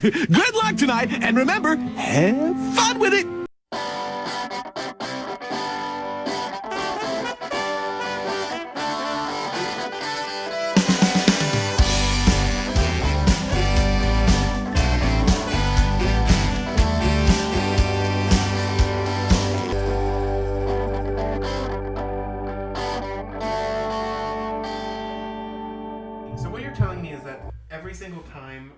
Good luck tonight, and remember, have fun with it. So what you're telling me is that every single time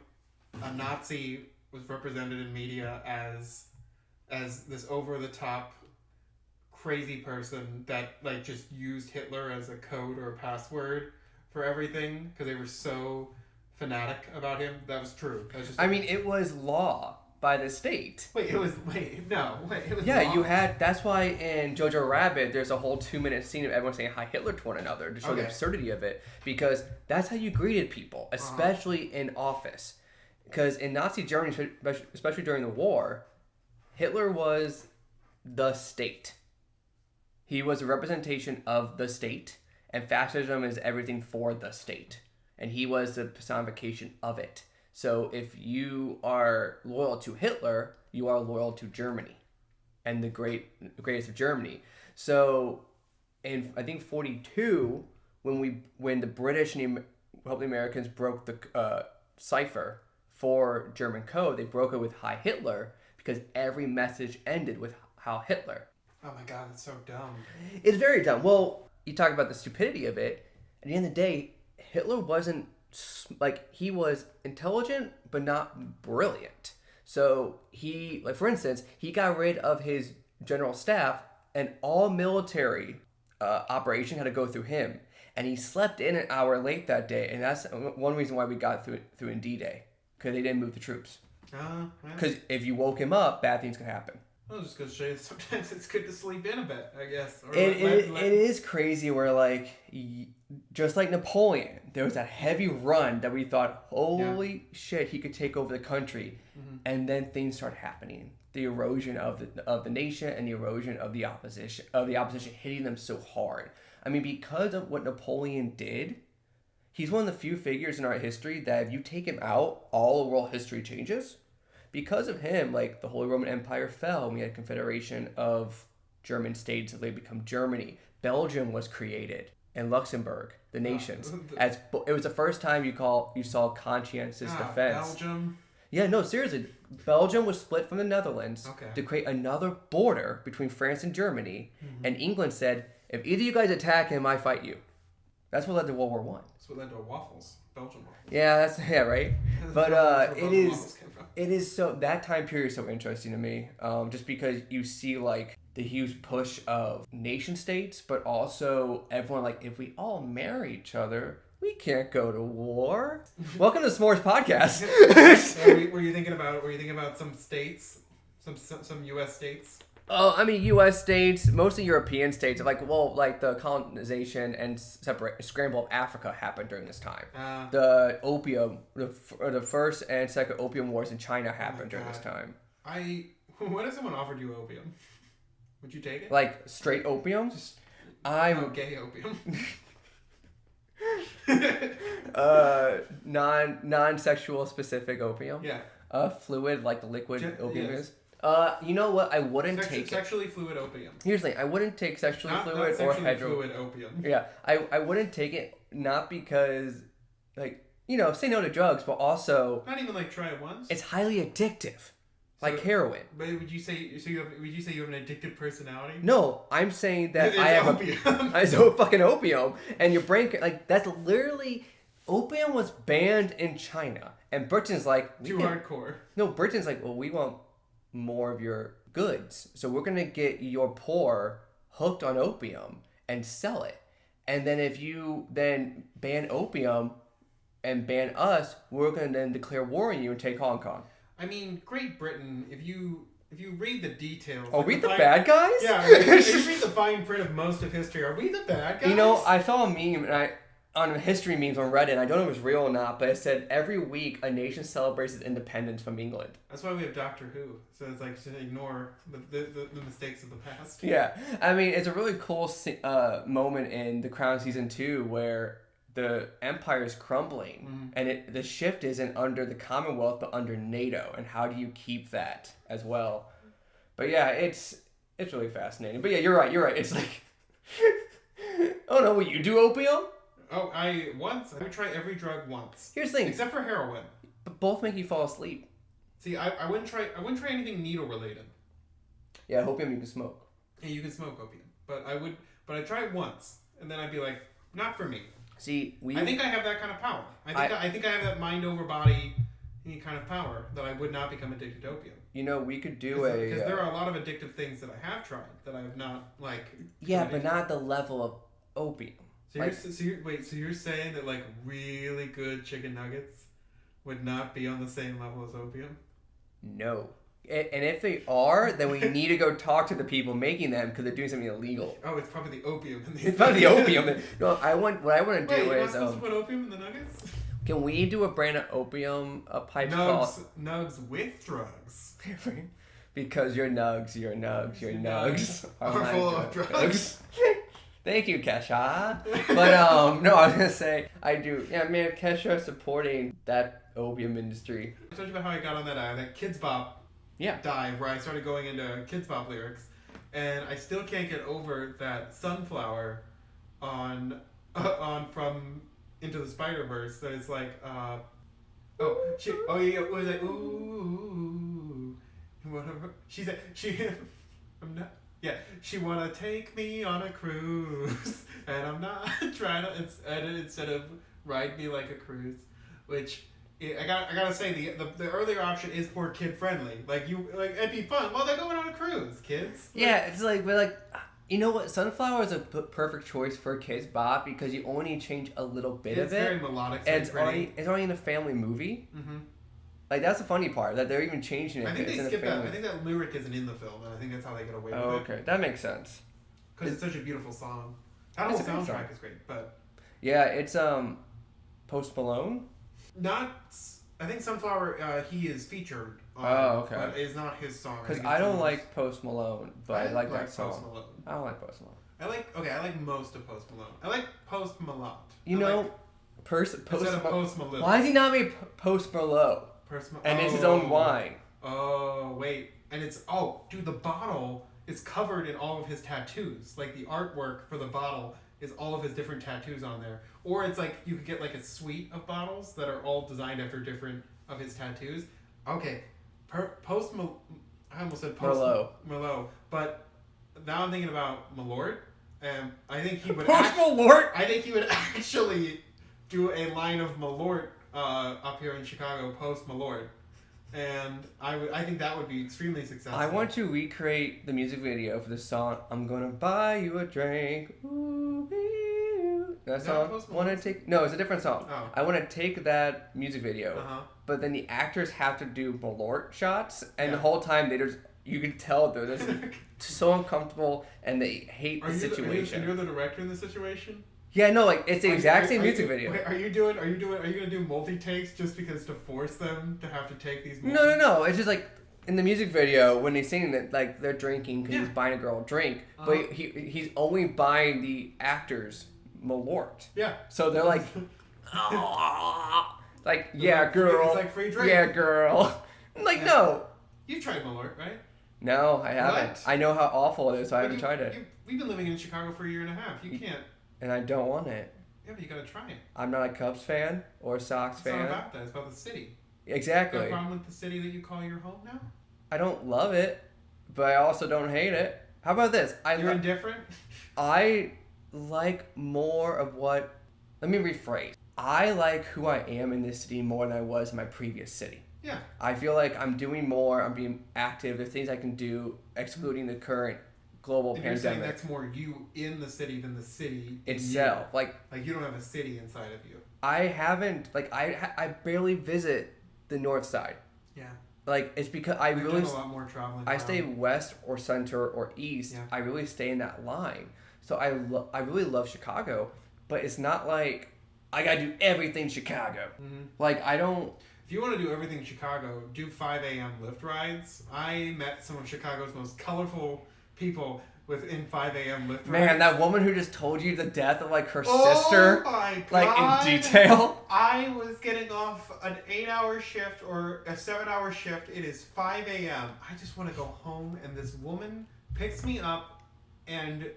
a Nazi was represented in media as this over the top crazy person that like just used Hitler as a code or a password for everything because they were so fanatic about him, that was true. That was just it was law by the state. it was law. That's why in Jojo Rabbit there's a whole 2-minute scene of everyone saying Hi Hitler to one another to show the absurdity of it, because that's how you greeted people, especially in office. Because in Nazi Germany, especially during the war, Hitler was the state. He was a representation of the state, and fascism is everything for the state. And he was the personification of it. So if you are loyal to Hitler, you are loyal to Germany and the greatest of Germany. So in, I think, 1942, when the British and the Americans broke the cipher for German code, they broke it with Hi Hitler because every message ended with Heil Hitler. Oh my god, it's so dumb. It's very dumb. Well, you talk about the stupidity of it. At the end of the day, Hitler wasn't, he was intelligent but not brilliant. So he, for instance, he got rid of his general staff, and all military operation had to go through him. And he slept in an hour late that day, and that's one reason why we got through in D-Day. Because they didn't move the troops. Because if you woke him up, bad things could happen. Well, just goes to show you sometimes it's good to sleep in a bit, I guess. Or it is crazy where, just like Napoleon, there was that heavy run that we thought, holy shit, he could take over the country. Mm-hmm. And then things start happening. The erosion of the nation and the erosion of the opposition hitting them so hard. I mean, because of what Napoleon did, he's one of the few figures in our history that if you take him out, all of world history changes. Because of him, the Holy Roman Empire fell, and we had a confederation of German states that they become Germany. Belgium was created, and Luxembourg, the nations. It was the first time you saw conscientious defense. Belgium. Yeah, no, seriously. Belgium was split from the Netherlands to create another border between France and Germany, and England said, if either of you guys attack him, I fight you. That's what led to World War One. That's what led to waffles. Belgian waffles. Yeah, right. But it is so, that time period is so interesting to me. Just because you see the huge push of nation states, but also everyone if we all marry each other, we can't go to war. Welcome to S'mores Podcast. Were you thinking about some states, some U.S. states? U.S. states, mostly European states. The colonization and scramble of Africa happened during this time. The opium, the first and second opium wars in China happened during this time. What if someone offered you opium? Would you take it? Straight opium? Gay opium. Non-sexual specific opium. Yeah. Fluid, the liquid opium is. You know what? I wouldn't take sexually fluid opium. Here's the thing. I wouldn't take sexually fluid or fluid opium. Yeah. I wouldn't take it, not because, say no to drugs, but also... Not even, try it once? It's highly addictive. Like heroin. But would you say you have an addictive personality? No, I'm saying that I have opium. It's fucking opium. And your brain... that's literally... Opium was banned in China. And Britain's too hardcore. No, Britain's well, we want more of your goods, so we're gonna get your poor hooked on opium and sell it, and then if you then ban opium and ban us, we're gonna then declare war on you and take Hong Kong. I mean, Great Britain, if you read the details... read the bad guys? Yeah, if you read the fine print of most of history, are we the bad guys? I saw a meme, and on history memes on Reddit, I don't know if it was real or not, but it said every week a nation celebrates its independence from England. That's why we have Doctor Who. So it's to ignore the mistakes of the past. Yeah. I mean, it's a really cool moment in The Crown Season 2 where the empire is crumbling, and the shift isn't under the Commonwealth but under NATO, and how do you keep that as well? But yeah, it's really fascinating. But yeah, you're right. It's like, oh no, will you do opium? Oh, I would try every drug once. Here's the thing, except for heroin. but both make you fall asleep. See, I wouldn't try anything needle related. Yeah, opium you can smoke. Yeah, you can smoke opium, but I'd try it once, and then I'd be like, not for me. See, I think I have that kind of power. I think I have that mind over body kind of power that I would not become addicted to opium. You know, we could do because there are a lot of addictive things that I have tried that I have not like. Yeah, but not the level of opium. So you're saying that like really good chicken nuggets would not be on the same level as opium? No. And if they are, then we need to go talk to the people making them because they're doing something illegal. Oh, it's probably the opium. It's probably the opium. No, what I want to do you're is not supposed to put opium in the nuggets? Can we do a brand of opium pipes called Nugs with drugs? Because your nugs are full of drugs. Thank you, Kesha. But no, I was gonna say I do. Yeah, man, Kesha supporting that opium industry. I told you about how I got on that Kids Bop dive where I started going into Kids Bop lyrics, and I still can't get over that sunflower on from Into the Spider-Verse. That it's like what was it? Ooh, whatever. She said I'm not. Yeah, she wanna take me on a cruise, and I'm not trying to instead of ride me like a cruise, which I gotta say the earlier option is more kid friendly. Like it'd be fun. Well, they're going on a cruise, kids. Yeah, it's like we're like, you know what? Sunflower is a perfect choice for Kids Bop because you only change a little bit of it. It's very melodic. And it's already in a family movie. Mm-hmm. Like, that's the funny part, that they're even changing it. I think they skipped that. I think that lyric isn't in the film, and I think that's how they get away with it. Oh, okay. That makes sense. Because it's such a beautiful song. That whole soundtrack is great, but... Yeah, it's, Post Malone? I think Sunflower, he is featured on okay. But it's not his song. Because I don't like Post Malone, but I like that song. Post Malone. I don't like Post Malone. I like most of Post Malone. I like Post Malone. Post Malone. Why is he not made Post Malone? And it's his own wine. Oh, wait. And it's, dude, the bottle is covered in all of his tattoos. Like, the artwork for the bottle is all of his different tattoos on there. Or it's like, you could get like a suite of bottles that are all designed after different of his tattoos. Okay. I almost said Merlot. But now I'm thinking about Malort. And I think he would Malort? I think he would actually do a line of Malort up here in Chicago, Post Malort, and I think that would be extremely successful. I want to recreate the music video for the song "I'm Gonna Buy You a Drink." Ooh, that song. No, it's a different song. Oh. I want to take that music video, but then the actors have to do Malort shots, and the whole time you can tell they're just so uncomfortable and they hate the situation. You're the director in the situation. Yeah, no, like it's the exact same music video. Wait, are you gonna do multi-takes just because to force them to have to take these No. It's just like in the music video when they sing that, like they're drinking because he's buying a girl a drink, but he's only buying the actors Malort. Yeah. So they're like, like yeah, girl. It's like free drink. Yeah, girl. I'm like, no. You've tried Malort, right? No, I haven't. What? I know how awful it is, so I haven't tried it. We've been living in Chicago for a year and a half. You can't. And I don't want it. Yeah, but you gotta try it. I'm not a Cubs fan or a Sox fan. It's not about that. It's about the city. Exactly. You got a problem with the city that you call your home now? I don't love it, but I also don't hate it. How about this? You're indifferent? I like more of what... Let me rephrase. I like who I am in this city more than I was in my previous city. Yeah. I feel like I'm doing more. I'm being active. There's things I can do, excluding the current global pandemic. You're saying that's more you in the city than the city itself. You. Like you don't have a city inside of you. I haven't. Like I barely visit the north side. Yeah. Like it's because I've done a lot more traveling. I stay west or center or east. Yeah. I really stay in that line. So I really love Chicago, but it's not like I gotta do everything Chicago. Mm-hmm. Like I don't. If you want to do everything Chicago, do 5 a.m. Lyft rides. I met some of Chicago's most colorful people within 5 a.m. Lyft Man, rides. that woman who just told you the death of like her sister, my God. like in detail. I was getting off an 8-hour shift or a 7-hour shift. It is 5 a.m. I just want to go home, and this woman picks me up, and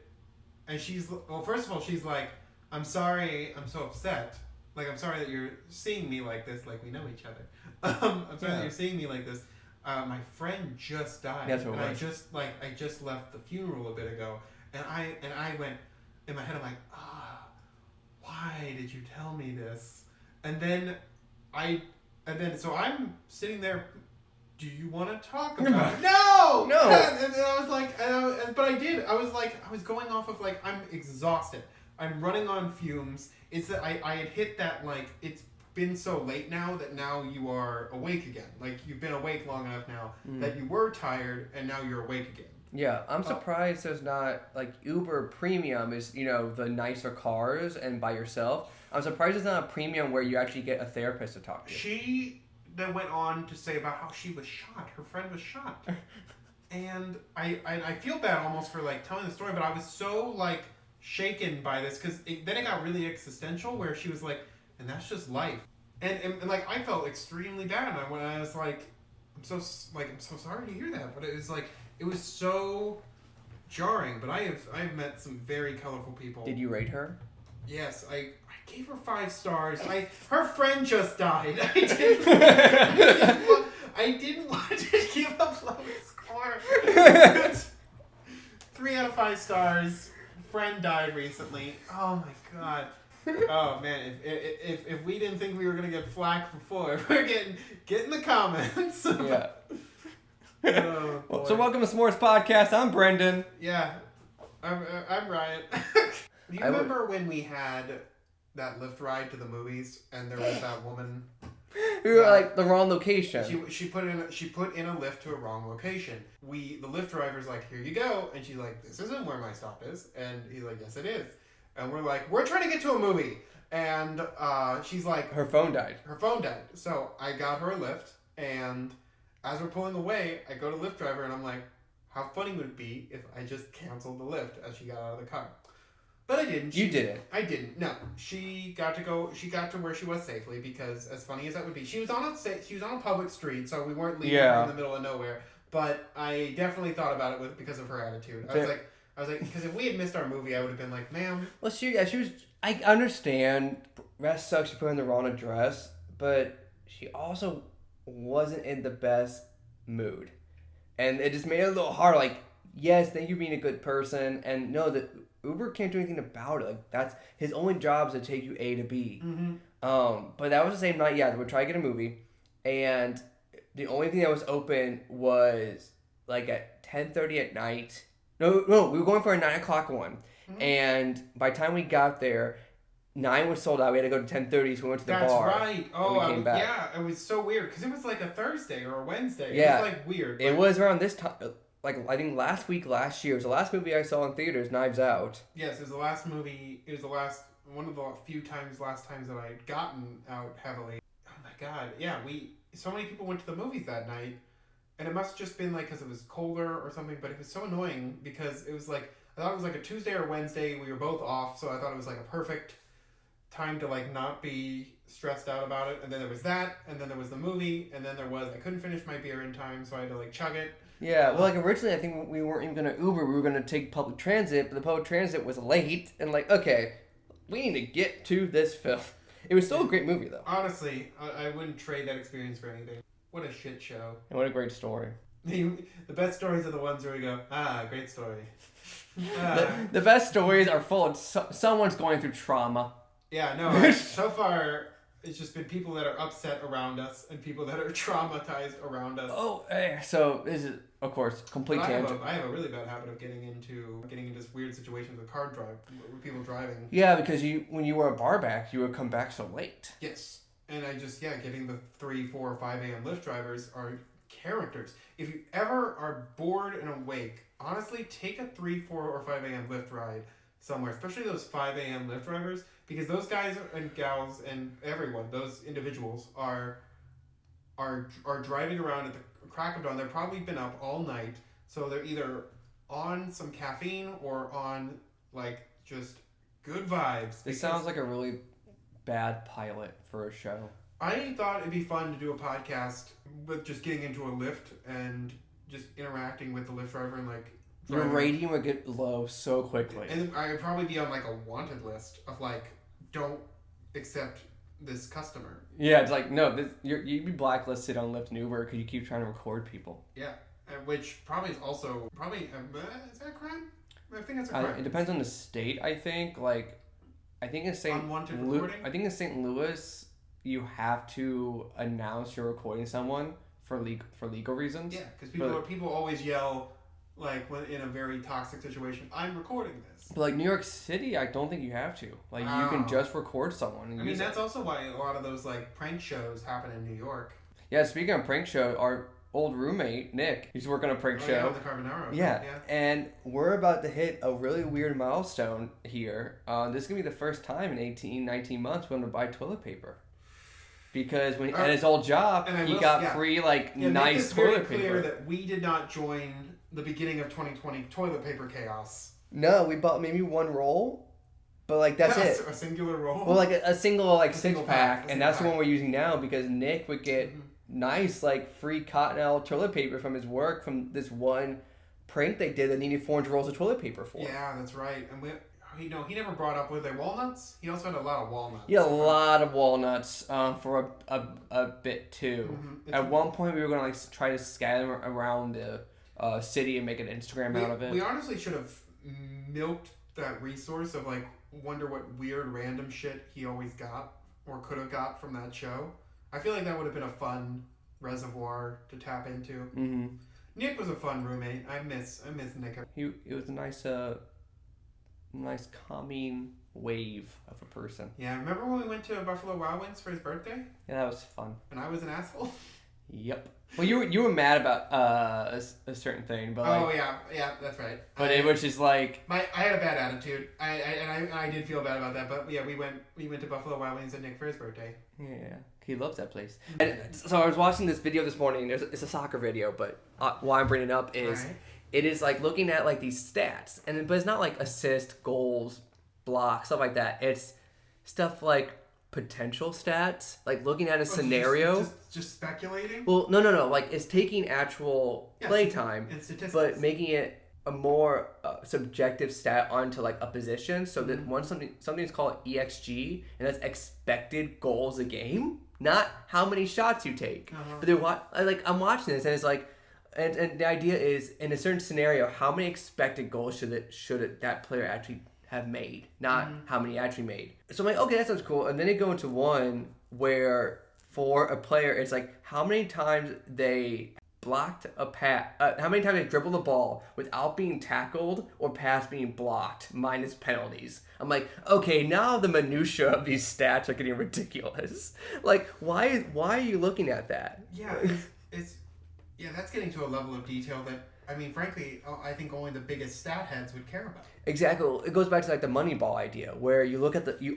she's, well, first of all, she's like, I'm sorry, I'm so upset. Like, I'm sorry that you're seeing me like this, like we know each other. I'm sorry that you're seeing me like this. My friend just died, That's what and it was. I just left the funeral a bit ago, and I went in my head. I'm like, why did you tell me this? And then so I'm sitting there. Do you want to talk about it? No. And I was like, but I did. I was going off of like, I'm exhausted. I'm running on fumes. It's that I had hit that, like, it's been so late now that now you are awake again. Like, you've been awake long enough now that you were tired and now you're awake again. Yeah, I'm surprised there's not, like, Uber Premium is, you know, the nicer cars and by yourself. I'm surprised there's not a premium where you actually get a therapist to talk to. She then went on to say about how she was shot. Her friend was shot. And I feel bad almost for, like, telling the story, but I was so, like, shaken by this because then it got really existential where she was like, and that's just life. And like, I felt extremely bad when I was like, I'm so sorry to hear that. But it was like, it was so jarring. But I've met some very colorful people. Did you rate her? Yes, I gave her 5 stars. Her friend just died. I didn't want to give a low score. 3 out of 5 stars. Friend died recently. Oh my God. Oh man, if we didn't think we were gonna get flack for 4, we're get in the comments. Yeah. Oh, so welcome to S'mores Podcast. I'm Brendan. Yeah, I'm Ryan. Do you remember when we had that Lyft ride to the movies and there was that woman? We were like the wrong location. She put in a Lyft to a wrong location. The Lyft driver's like, here you go, and she's like, this isn't where my stop is, and he's like, yes it is, and we're like, we're trying to get to a movie, and she's like, her phone died. So I got her a Lyft, and as we're pulling away, I go to Lyft driver and I'm like, how funny would it be if I just canceled the Lyft as she got out of the car? But I didn't. You didn't. I didn't. No, she got to where she was safely because, as funny as that would be, she was on a public street, so we weren't leaving her in the middle of nowhere. But I definitely thought about it because of her attitude. I was like, because if we had missed our movie, I would have been like, ma'am. Well, she was. I understand. That sucks. She put her in the wrong address, but she also wasn't in the best mood, and it just made it a little hard. Like, yes, thank you for being a good person, and no, that Uber can't do anything about it. Like, that's his only job is to take you A to B. Mm-hmm. But that was the same night. Yeah, we're trying to get a movie, and the only thing that was open was like at 10:30 at night. No, we were going for a 9 o'clock one, and by the time we got there, 9 was sold out. We had to go to 10:30, so we went to the bar. That's right. Oh, and we came back. Yeah, it was so weird because it was like a Thursday or a Wednesday. Yeah. It was like weird. It was around this time. Like, I think last year. It was the last movie I saw in theaters, Knives Out. Yes, it was the last movie. It was one of the few last times that I had gotten out heavily. Oh my God. Yeah, so many people went to the movies that night. And it must have just been like because it was colder or something. But it was so annoying because it was like, I thought it was like a Tuesday or Wednesday. We were both off. So I thought it was like a perfect time to like not be stressed out about it. And then there was that. And then there was the movie. And then I couldn't finish my beer in time. So I had to like chug it. Yeah, well, like, originally, I think we weren't even going to Uber. We were going to take public transit, but the public transit was late. And, like, okay, we need to get to this film. It was still a great movie, though. Honestly, I wouldn't trade that experience for anything. What a shit show. And what a great story. The best stories are the ones where we go, great story. The best stories are full of someone's going through trauma. Yeah, no, so far, it's just been people that are upset around us and people that are traumatized around us. Oh, so this is, of course, complete tangent. I have a really bad habit of getting into weird situations with people driving. Yeah, because when you were a bar back, you would come back so late. Yes. And getting the 3, 4, 5 a.m. Lyft drivers are characters. If you ever are bored and awake, honestly, take a 3, 4, or 5 a.m. Lyft ride somewhere, especially those 5 a.m. Lyft drivers, because those guys and gals and everyone, those individuals are driving around at the crack of dawn. They've probably been up all night, so they're either on some caffeine or on like just good vibes. This sounds like a really bad pilot for a show. I thought it'd be fun to do a podcast with just getting into a Lyft and just interacting with the Lyft driver and like. Your rating would get low so quickly. And I'd probably be on like a wanted list of like, don't accept this customer. Yeah, it's like, no, you'd be blacklisted on Lyft and Uber because you keep trying to record people. Yeah, which probably is also, is that a crime? I think that's a crime. It depends on the state, I think. Like, I think in Unwanted recording? I think in St. Louis, you have to announce you're recording someone for legal reasons. Yeah, because people always yell, like when in a very toxic situation, I'm recording this. But like New York City, I don't think you have to. Like you can just record someone. And use that's also why a lot of those like prank shows happen in New York. Yeah, speaking of prank show, our old roommate Nick used to work on a prank show. Yeah, the Carbonaro. Yeah, and we're about to hit a really weird milestone here. This is gonna be the first time in 19 months we're gonna buy toilet paper. Because at his old job, he got free nice toilet paper. It's very clear that we did not join the beginning of 2020 toilet paper chaos. No, we bought maybe one roll, but like that's it. A singular roll. Well, like a single six pack, and that's the one we're using now because Nick would get nice free Cottonelle toilet paper from his work from this one prank they did that needed 400 rolls of toilet paper for. Yeah, that's right. And he never brought up, were they walnuts? He also had a lot of walnuts. Yeah, a lot of walnuts for a bit too. Mm-hmm. At one point, we were gonna try to scatter them around the city and make an Instagram out of it. We honestly should have milked that resource of wonder what weird random shit he always got or could have got from that show. I feel like that would have been a fun reservoir to tap into. Mm-hmm. Nick was a fun roommate. I miss Nick. It was a nice calming wave of a person. Yeah, remember when we went to Buffalo Wild Wings for his birthday? Yeah, that was fun. And I was an asshole? Yep. Well, you were mad about a certain thing, but yeah, that's right. But it was just I had a bad attitude. I did feel bad about that. But yeah, we went to Buffalo Wild Wings and Nick for his birthday. Yeah, he loves that place. And so I was watching this video this morning. It's a soccer video, but why I'm bringing it up is it is looking at these stats, but it's not assist, goals, blocks, stuff like that. It's stuff like potential stats, looking at a scenario. Just speculating? Well, no. It's taking actual play time, and statistics, but making it a more subjective stat onto a position. So that something's called EXG, and that's expected goals a game, not how many shots you take. Uh-huh. But I'm watching this, and it's and the idea is in a certain scenario, how many expected goals should that player actually have made, not how many actually made. So I'm okay, that sounds cool. And then they go into one where for a player, it's how many times they blocked a pass, how many times they dribbled the ball without being tackled or pass being blocked, minus penalties. I'm okay, now the minutia of these stats are getting ridiculous. Why are you looking at that? Yeah, that's getting to a level of detail that, frankly, I think only the biggest stat heads would care about. Exactly. It goes back to the Moneyball idea, where you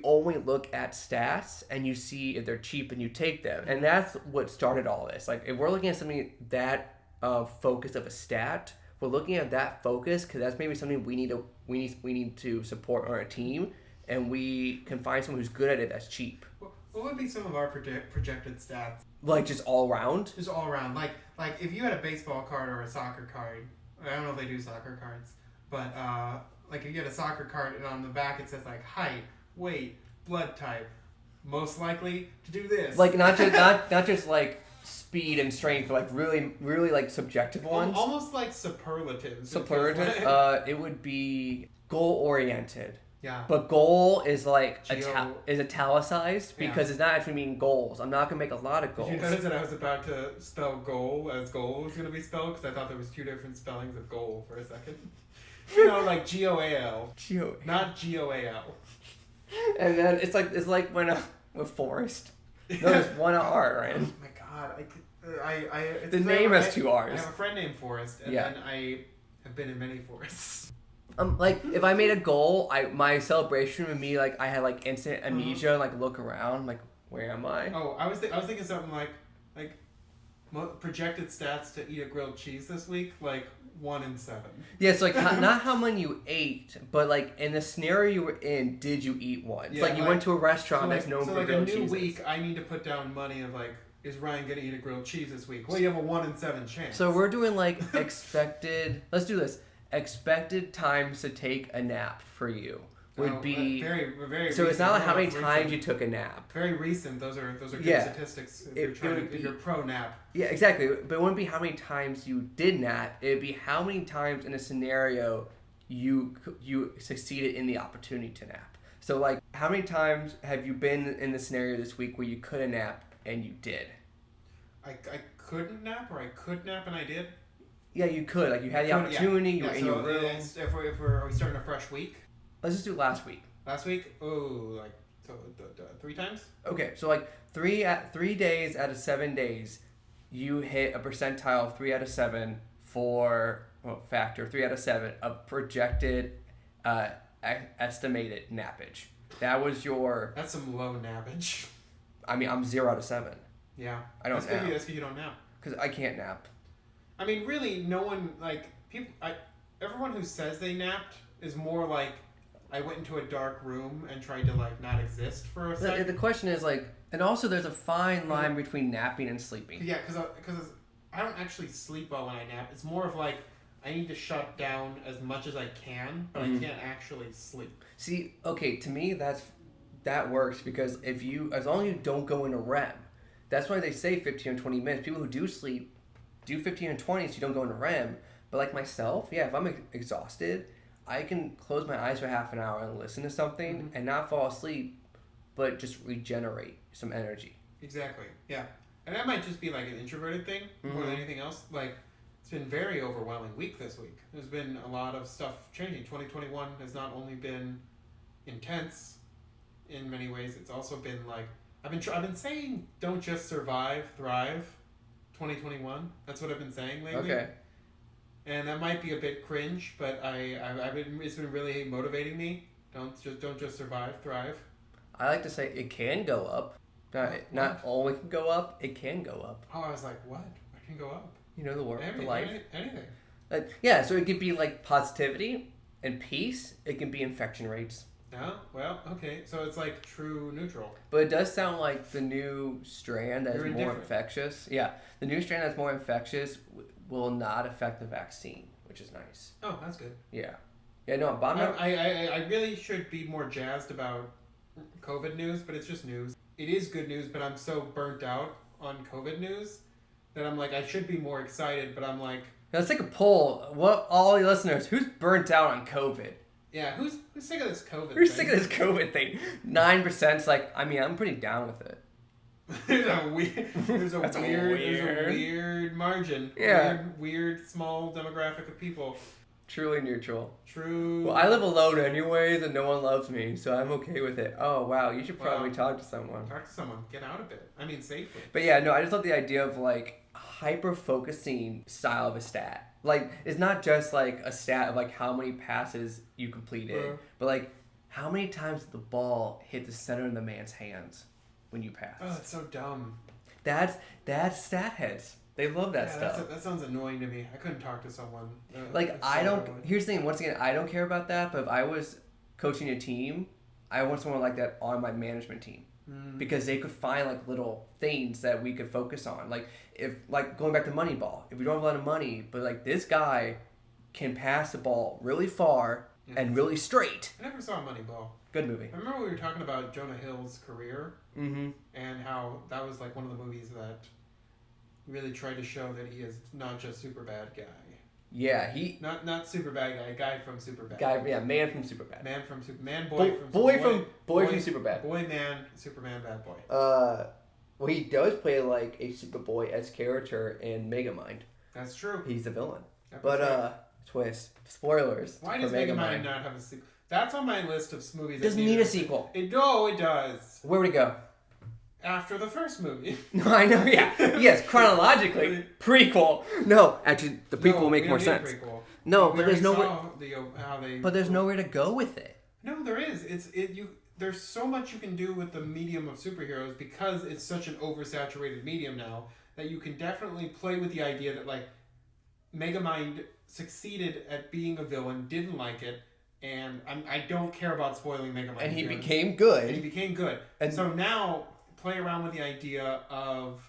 only look at stats and you see if they're cheap and you take them, and that's what started all this. If we're looking at something that focus of a stat, we're looking at that focus because that's maybe something we need to support on our team, and we can find someone who's good at it that's cheap. What would be some of our projected stats? Just all around? Just all around. Like if you had a baseball card or a soccer card, I don't know if they do soccer cards, but if you had a soccer card and on the back it says height, weight, blood type, most likely to do this. Not just speed and strength, but really subjective ones. Almost like superlatives. It would be goal oriented. Yeah. But goal is is italicized because it's not actually meaning goals. I'm not gonna make a lot of goals. Did you notice that I was about to spell goal as goal was gonna be spelled because I thought there was two different spellings of goal for a second. Goal. Not GOAL. And then it's when a forest. No, there's one R, right? Oh my god! The name has two R's. I have a friend named Forrest, and then I have been in many forests. If I made a goal, my celebration would be I had instant amnesia, look around, where am I? Oh, I was thinking something like projected stats to eat a grilled cheese this week. 1 in 7. Yeah, it's like not how many you ate, but like in the scenario you were in, did you eat one? It's like you went to a restaurant that's known for grilled cheeses. So like a new week, I need to put down money of like, is Ryan gonna eat a grilled cheese this week? Well, you have a 1 in 7 chance. So we're doing like expected. Let's do this. Expected times to take a nap for you would be very. So it's not like how many times you took a nap. Very recent. Those are good statistics. If you're pro nap. Yeah, exactly. But it wouldn't be how many times you did nap. It'd be how many times in a scenario you succeeded in the opportunity to nap. So like, how many times have you been in the scenario this week where you could have napped and you did? I couldn't nap, or I could nap and I did. Yeah, you could. Like, you had the opportunity. You were in your room. Are we starting a fresh week? Let's just do last week. Last week? Oh, like 3 times? Okay, so like 3 days out of 7 days, you hit a percentile of 3 out of 7 for factor 3 out of 7 of projected estimated nappage. That was your. That's some low nappage. I mean, I'm 0 out of 7. Yeah. I don't nap. That's because you don't nap. Because I can't nap. I mean, really, no one, like, people, everyone who says they napped is more like, I went into a dark room and tried to, like, not exist for a second. The question is, like, and also there's a fine line between napping and sleeping. Yeah, because I don't actually sleep well when I nap. It's more of, like, I need to shut down as much as I can, but I can't actually sleep. See, okay, to me, that works because as long as you don't go into REM, that's why they say 15 or 20 minutes. People who do sleep do 15 and 20 so you don't go into REM. But like myself, yeah, if I'm exhausted, I can close my eyes for half an hour and listen to something and not fall asleep, but just regenerate some energy. Exactly, yeah. And that might just be like an introverted thing more than anything else. Like, it's been a very overwhelming week this week. There's been a lot of stuff changing. 2021 has not only been intense in many ways, it's also been like, I've been saying don't just survive, thrive. 2021. That's what I've been saying lately. Okay. And that might be a bit cringe, but it's been really motivating me. Don't just survive, thrive. I like to say it can go up. Not only can go up, it can go up. Oh, I was like, what? It can go up. You know the word, the life. Anything. Yeah, so it could be like positivity and peace. It can be infection rates. Oh, well, okay. So it's like true neutral. But it does sound like the new strand that is more infectious. Yeah, the new strand that's more infectious will not affect the vaccine, which is nice. Oh, that's good. Yeah. Yeah, no, but I really should be more jazzed about COVID news, but it's just news. It is good news, but I'm so burnt out on COVID news that I'm like, I should be more excited, but I'm like... Let's take a poll. What, all the listeners, who's burnt out on COVID? Yeah, who's sick of this COVID Who's sick of this COVID thing? 9%'s like, I mean, I'm pretty down with it. There's a weird margin. Yeah. Weird small demographic of people. Truly neutral. True. Well, I live alone anyways, and no one loves me, so I'm okay with it. Oh, wow, you should probably talk to someone. Talk to someone. Get out of it. I mean, safely. But yeah, no, I just love the idea of, like, hyper-focusing style of a stat. Like, it's not just, like, a stat of, like, how many passes you completed, but, like, how many times did the ball hit the center of the man's hands when you pass? Oh, that's so dumb. That's stat heads. They love that stuff. That sounds annoying to me. I couldn't talk to someone. Here's the thing. Once again, I don't care about that, but if I was coaching a team, I want someone like that on my management team. Because they could find like little things that we could focus on. Like if like going back to Moneyball, if we don't have a lot of money, but like this guy can pass the ball really far and really straight. I never saw Moneyball. Good movie. I remember we were talking about Jonah Hill's career and how that was like one of the movies that really tried to show that he is not just Superbad guy. Yeah, not Superbad guy, guy from Superbad. Man from Superbad. Boy from Superbad. Boy, man, Superman, bad boy. Well, he does play like a Superboy-esque character in Megamind. That's true. He's the villain. Twist. Spoilers. Why does Megamind not have a sequel? That's on my list of movies. It doesn't need a sequel. It does. Where would it go? After the first movie. No, I know, yeah. Yes, chronologically. Prequel. No, actually, the prequel will make more sense. No, but there's nowhere... But there's nowhere to go with it. No, there is. There's so much you can do with the medium of superheroes because it's such an oversaturated medium now that you can definitely play with the idea that, like, Megamind succeeded at being a villain, didn't like it, and I don't care about spoiling Megamind. And he became good. And he became good. And so now, play around with the idea of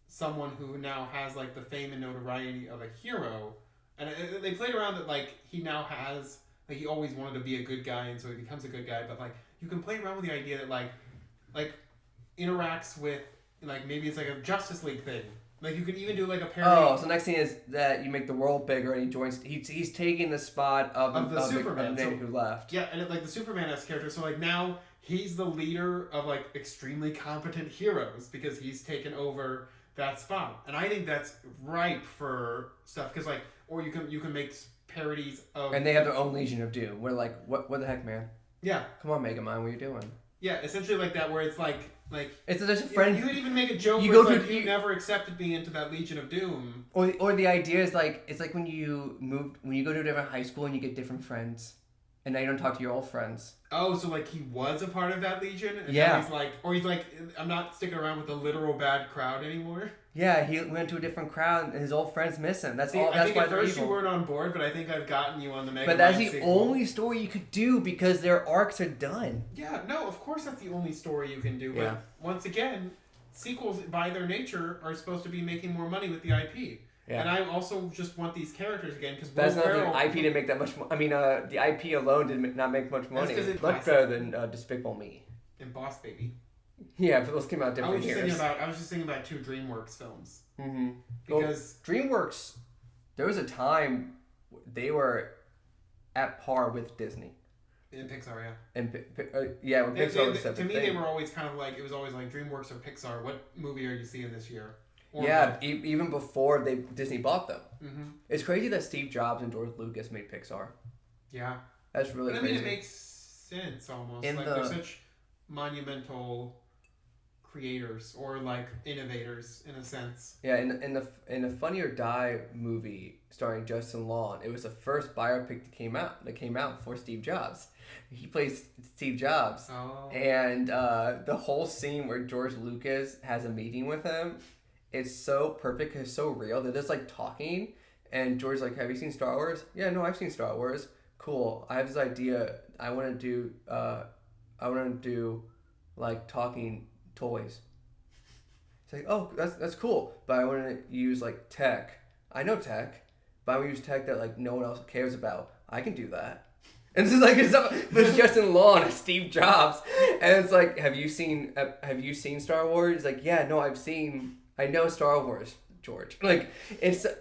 someone who now has like the fame and notoriety of a hero, and they played around that like he now has like he always wanted to be a good guy, and so he becomes a good guy. But like you can play around with the idea that like interacts with like maybe it's like a Justice League thing. Like you could even do like a parody. Oh, so the next thing is that you make the world bigger, and he joins. He's taking the spot of the Superman who left. Yeah, and like the Superman-esque character. So like now he's the leader of like extremely competent heroes because he's taken over that spot, and I think that's ripe for stuff because like, or you can make parodies of. And they have their own Legion of Doom. We're like, what the heck, man? Yeah. Come on, Megamind, what are you doing? Yeah, essentially like that, where it's like it's just a friend. You could even make a joke you where go it's to like you never accepted being into that Legion of Doom. Or the idea is like it's like when you go to a different high school and you get different friends, and now you don't talk to your old friends. Oh, so like he was a part of that Legion, and yeah. now he's like, I'm not sticking around with the literal bad crowd anymore. Yeah, he went to a different crowd, and his old friends miss him. That's all. I That's think why at they're first evil. you weren't on board, but I think I've gotten you on the Mega. But that's Mind the sequel. only story you could do because their arcs are done. Yeah, no, of course that's the only story you can do. But Yeah. once again, sequels by their nature are supposed to be making more money with the IP. Yeah. And I also just want these characters again because That's not the IP didn't make that much. I mean, the IP alone did not make much money. Much better than Despicable Me. And Boss Baby. Yeah, but those came out different years. I was just thinking about two DreamWorks films. Mm-hmm. Because DreamWorks, there was a time they were at par with Disney. In Pixar, yeah. And yeah, when Pixar was to me, they were always kind of like it was always like DreamWorks or Pixar. What movie are you seeing this year? Or yeah, even before Disney bought them. Mm-hmm. It's crazy that Steve Jobs and George Lucas made Pixar. Yeah, that's really crazy. I mean, it makes sense almost. They're such monumental creators or like innovators in a sense. Yeah, in the Funny or Die movie starring Justin Long, it was the first biopic that came out before Steve Jobs. He plays Steve Jobs, and the whole scene where George Lucas has a meeting with him is so perfect because it's so real. They're just like talking, and George's like, "Have you seen Star Wars?" "Yeah, no, I've seen Star Wars." "Cool. I have this idea. I want to do like talking toys." It's like, "Oh, that's cool, but I want to use like tech. I know tech, but I want to use tech that like no one else cares about. I can do that." And this is like it's Justin Long and Steve Jobs, and it's like, have you seen Star Wars?" He's like, "Yeah, no, I know Star Wars, George." Like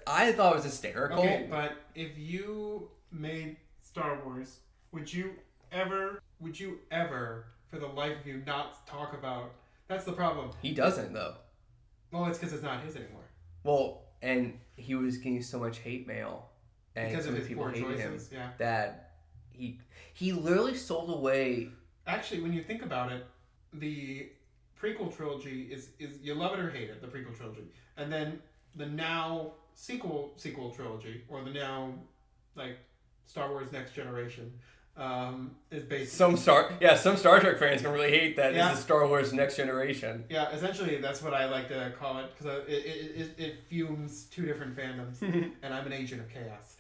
I thought it was hysterical. Okay, but if you made Star Wars, would you ever, for the life of you, not talk about? That's the problem. He doesn't though. Well, it's because it's not his anymore. Well, and he was getting so much hate mail, and because of his people poor hated choices, him, that he literally sold away. Actually, when you think about it, the prequel trilogy is you love it or hate it, the prequel trilogy, and then the now sequel trilogy, or the now like Star Wars Next Generation, is based. Some Star Trek fans can really hate that. Yeah. This is Star Wars Next Generation. Yeah, essentially that's what I like to call it because it fumes two different fandoms, and I'm an agent of chaos.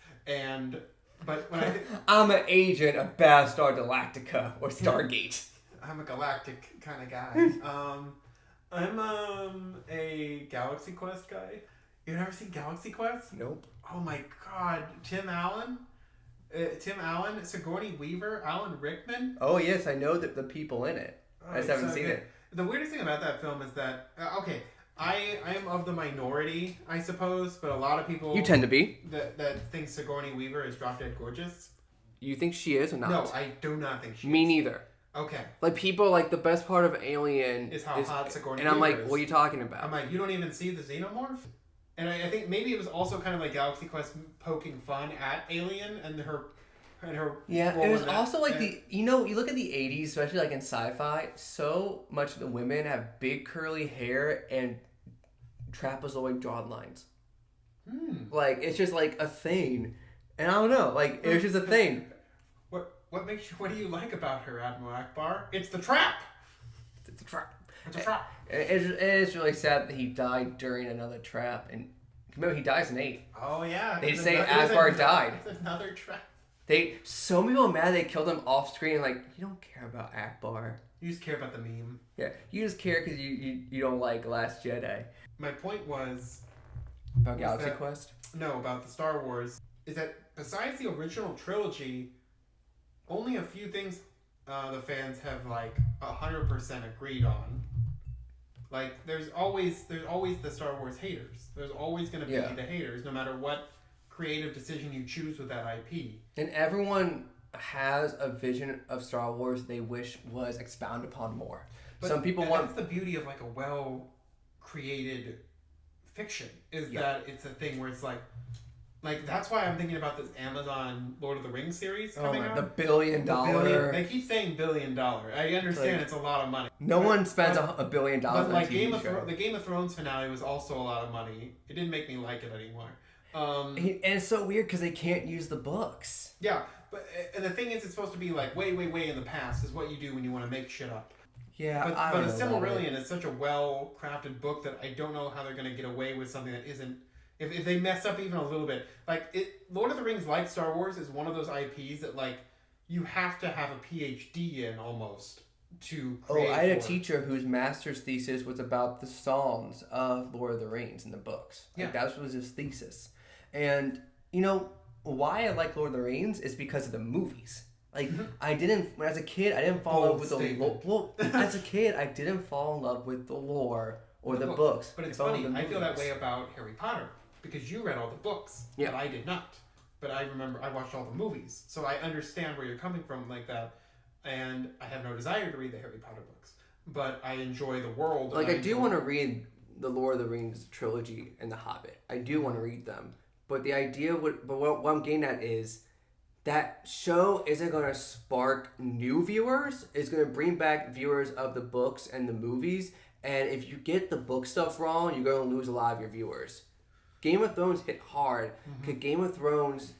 But when I'm an agent of Battlestar Galactica or Stargate. I'm a galactic kind of guy. I'm a Galaxy Quest guy. You've never seen Galaxy Quest? Nope. Oh my god, Tim Allen, Sigourney Weaver, Alan Rickman. Oh yes, I know the people in it. I just haven't seen it. The weirdest thing about that film is that I am of the minority, I suppose, but a lot of people... You tend to be. That think Sigourney Weaver is drop dead gorgeous. You think she is or not? No, I do not think she is. Me neither. Okay. Like, people, like, the best part of Alien is how hot Sigourney Weaver is. And I'm like, is. what are you talking about? I'm like, you don't even see the xenomorph? And I think maybe it was also kind of like Galaxy Quest poking fun at Alien and her... Yeah, it was also like you look at the 80s, especially like in sci-fi, so much of the women have big curly hair and trapezoid jawlines. Like, it's just like a thing. And I don't know, like, it was just a thing. What do you like about her, Admiral Akbar? It's the trap! It's a trap. It's a trap. It's really sad that he died during another trap and Remember, he dies in 8. Oh yeah. They say Asgard died. That's another trap. So many people are mad they killed him off screen. Like, you don't care about Akbar. You just care about the meme. Yeah, you just care because you don't like Last Jedi. My point was about Galaxy Quest. No, about the Star Wars is that besides the original trilogy, only a few things the fans have like 100% agreed on. Like there's always the Star Wars haters. There's always going to be the haters, no matter what creative decision you choose with that IP. And everyone has a vision of Star Wars they wish was expounded upon more. But some people want. That's the beauty of like a well created fiction is that it's a thing where it's like that's why I'm thinking about this Amazon Lord of the Rings series coming out. The $1 billion. They keep saying $1 billion. I understand it's a lot of money. No one spends $1 billion. But like the Game of Thrones finale was also a lot of money. It didn't make me like it anymore. And it's so weird because they can't use the books. Yeah, and the thing is, it's supposed to be like way in the past is what you do when you want to make shit up. Yeah, but The Silmarillion is such a well-crafted book that I don't know how they're going to get away with something that isn't. If they mess up even a little bit, Lord of the Rings, like Star Wars, is one of those IPs that like you have to have a PhD in almost to create. I had a teacher whose master's thesis was about the Psalms of Lord of the Rings in the books. That was his thesis. And, why I like Lord of the Rings is because of the movies. Like, as a kid, I didn't fall in love with the lore. Well, as a kid, I didn't fall in love with the lore or the books. But it's funny, I feel that way about Harry Potter because you read all the books, but I did not. But I remember I watched all the movies, so I understand where you're coming from like that. And I have no desire to read the Harry Potter books, but I enjoy the world. Like, I do want to read the Lord of the Rings trilogy and The Hobbit. I do want to read them. But the idea, what I'm getting at is that show isn't going to spark new viewers. It's going to bring back viewers of the books and the movies. And if you get the book stuff wrong, you're going to lose a lot of your viewers. Game of Thrones hit hard because Game of Thrones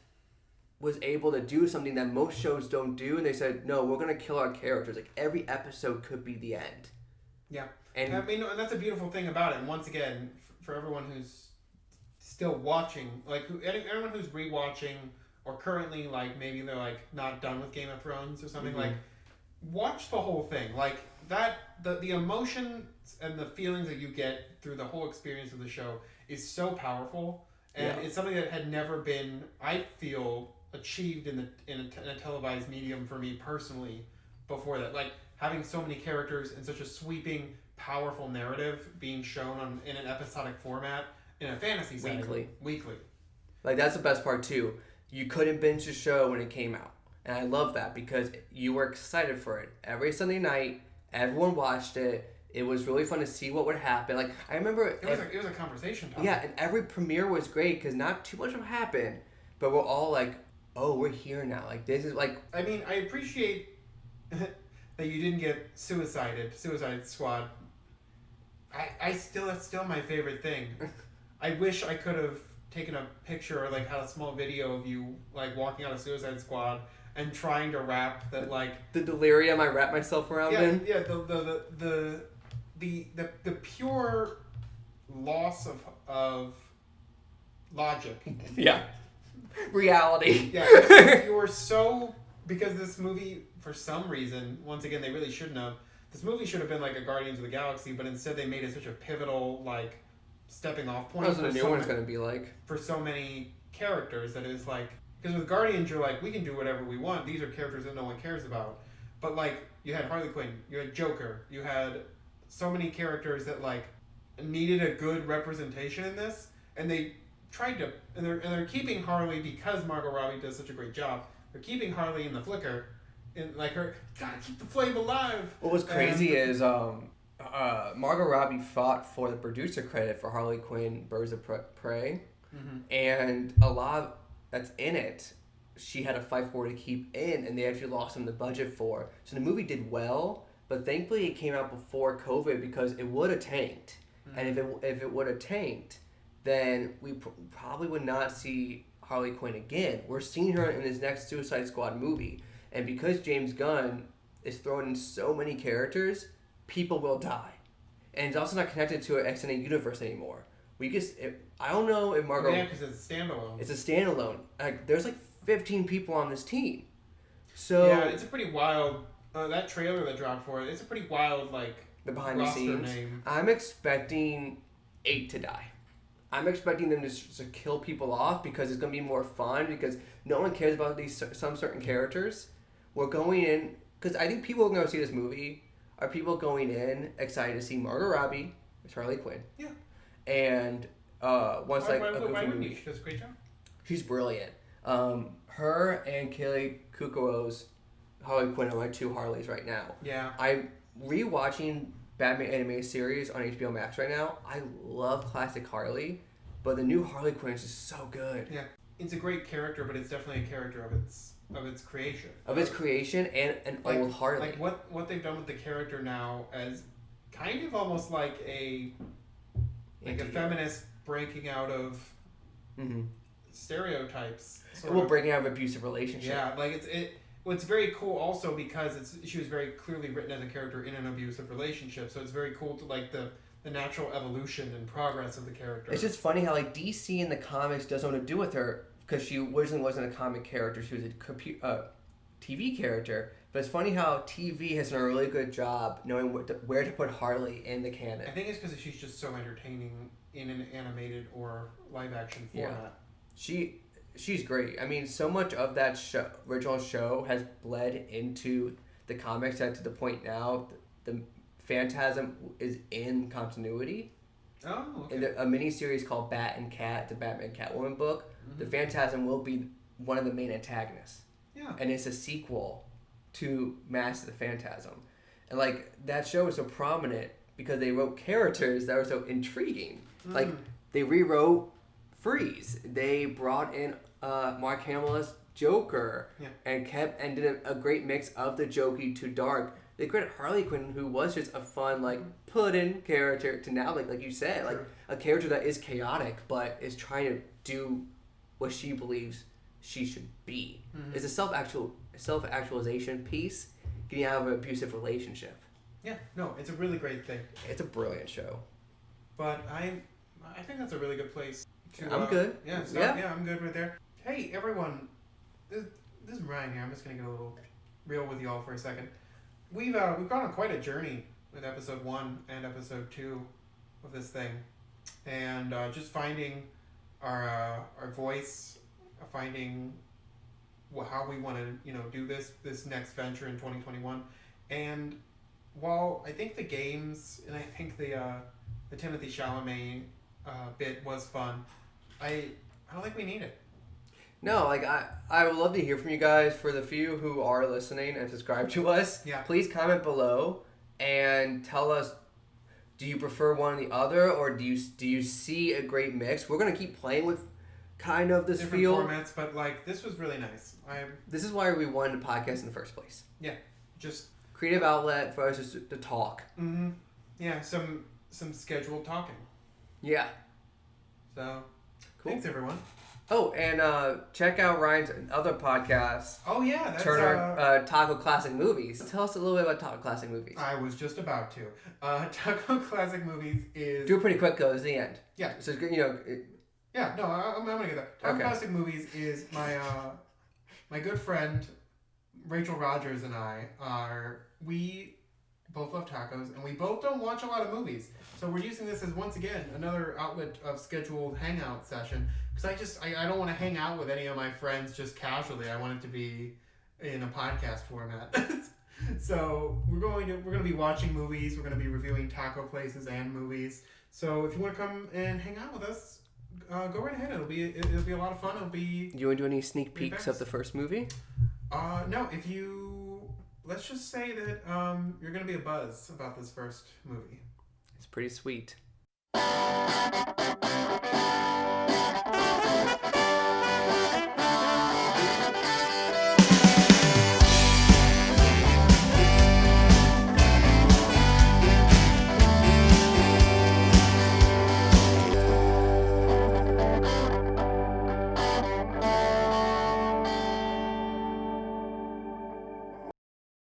was able to do something that most shows don't do. And they said, no, we're going to kill our characters. Like, every episode could be the end. Yeah. And and that's a beautiful thing about it. And once again, for everyone who's still watching, like anyone who's rewatching or currently like maybe they're like not done with Game of Thrones or something, like watch the whole thing. Like that the emotions and the feelings that you get through the whole experience of the show is so powerful, and it's something that had never been, I feel, achieved in a televised medium for me personally before that. Like having so many characters and such a sweeping, powerful narrative being shown in an episodic format in a fantasy setting. Weekly. Like, that's the best part, too. You couldn't binge the show when it came out. And I love that because you were excited for it. Every Sunday night, everyone watched it. It was really fun to see what would happen. Like, I remember... It was a conversation topic. Yeah, and every premiere was great because not too much would happen. But we're all like, oh, we're here now. Like, this is like... I mean, I appreciate that you didn't get Suicide Squad. That's still my favorite thing. I wish I could have taken a picture or like had a small video of you like walking out of Suicide Squad and trying to rap that like the delirium I wrap myself around in. Yeah, the pure loss of logic. Yeah. Reality. Yeah. You were so, because this movie for some reason, once again they really shouldn't have. This movie should have been like a Guardians of the Galaxy, but instead they made it such a pivotal like stepping off point. That's what a new one's going to be like. For so many characters that is like... Because with Guardians, you're like, we can do whatever we want. These are characters that no one cares about. But like, you had Harley Quinn, you had Joker, you had so many characters that like needed a good representation in this. And they tried to... And they're keeping Harley because Margot Robbie does such a great job. They're keeping Harley in the flicker. And like her, gotta keep the flame alive. What was crazy is... Margot Robbie fought for the producer credit for Harley Quinn, Birds of Prey, and a lot that's in it, she had to fight for to keep in, and they actually lost some of the budget for. So the movie did well, but thankfully it came out before COVID because it would have tanked. And if it would have tanked, then we probably would not see Harley Quinn again. We're seeing her in this next Suicide Squad movie, and because James Gunn is throwing in so many characters, people will die. And it's also not connected to an extended universe anymore. I don't know if Margot. Yeah, because it's standalone. It's a standalone. Like, there's like 15 people on this team. So yeah, it's a pretty wild. That trailer that dropped for it, it's a pretty wild the behind the roster scenes. name. I'm expecting 8 to die. I'm expecting them to kill people off because it's gonna be more fun because no one cares about some certain characters. We're going in because I think people who are going to see this movie are people going in excited to see Margot Robbie, Harley Quinn. Yeah. And why wouldn't you? She does a great job. She's brilliant. Her and Kaylee Cuoco's Harley Quinn are my 2 Harleys right now. Yeah. I'm rewatching Batman animated series on HBO Max right now. I love classic Harley, but the new Harley Quinn is just so good. Yeah. It's a great character, but it's definitely a character of its creation. Of its creation and an old Harley. Like what they've done with the character now as kind of almost like a feminist breaking out of stereotypes. Breaking out of abusive relationship. Yeah, it's very cool also because she was very clearly written as a character in an abusive relationship, so it's very cool to the natural evolution and progress of the character. It's just funny how DC in the comics doesn't want to do with her because she originally wasn't a comic character, she was a TV character. But it's funny how TV has done a really good job knowing where to put Harley in the canon. I think it's because she's just so entertaining in an animated or live action format. Yeah. She's great. I mean, so much of that original show has bled into the comics that to the point now the Phantasm is in continuity. Oh, okay. In a miniseries called Bat and Cat, the Batman Catwoman book, the Phantasm will be one of the main antagonists. Yeah. And it's a sequel to Mask of the Phantasm. And that show is so prominent because they wrote characters that were so intriguing. They rewrote Freeze. They brought in Mark Hamill's Joker and did a great mix of the jokey to dark. They created Harley Quinn, who was just a fun, put-in character to now, like you said, a character that is chaotic but is trying to do what she believes she should be. It's a self-actualization piece, getting out of an abusive relationship. Yeah, no, it's a really great thing. It's a brilliant show. But I think that's a really good place to... I'm good. Yeah, yeah, I'm good right there. Hey, everyone. This is Brien here. I'm just going to get a little real with y'all for a second. We've gone on quite a journey with episode 1 and episode 2 of this thing. And just finding our voice, finding how we want to, do this next venture in 2021. And while I think the games and I think the Timothy Chalamet bit was fun, I don't think we need it. No, I would love to hear from you guys. For the few who are listening and subscribe to us, please comment below and tell us, do you prefer one or the other, or do you see a great mix? We're going to keep playing with kind of this different feel. Formats, but this was really nice. This is why we wanted a podcast in the first place. Yeah, just creative outlet for us just to talk. Mm-hmm. Yeah, some scheduled talking. Yeah. So, cool. Thanks everyone. Oh, and check out Ryan's other podcast. Oh yeah, that's Turner Taco Classic Movies. Tell us a little bit about Taco Classic Movies. I was just about to. Taco Classic Movies is... Do it pretty quick though. It's the end. Yeah. So yeah. No, I'm gonna get that. Taco Classic Movies is my good friend Rachel Rogers and we both love tacos and we both don't watch a lot of movies. So we're using this as, once again, another outlet of scheduled hangout session. Because I don't want to hang out with any of my friends just casually. I want it to be in a podcast format. So we're gonna be watching movies. We're gonna be reviewing taco places and movies. So if you want to come and hang out with us, go right ahead. It'll be a lot of fun. You want to do any sneak peeks of the first movie? No. Let's just say that you're gonna be a buzz about this first movie. It's pretty sweet.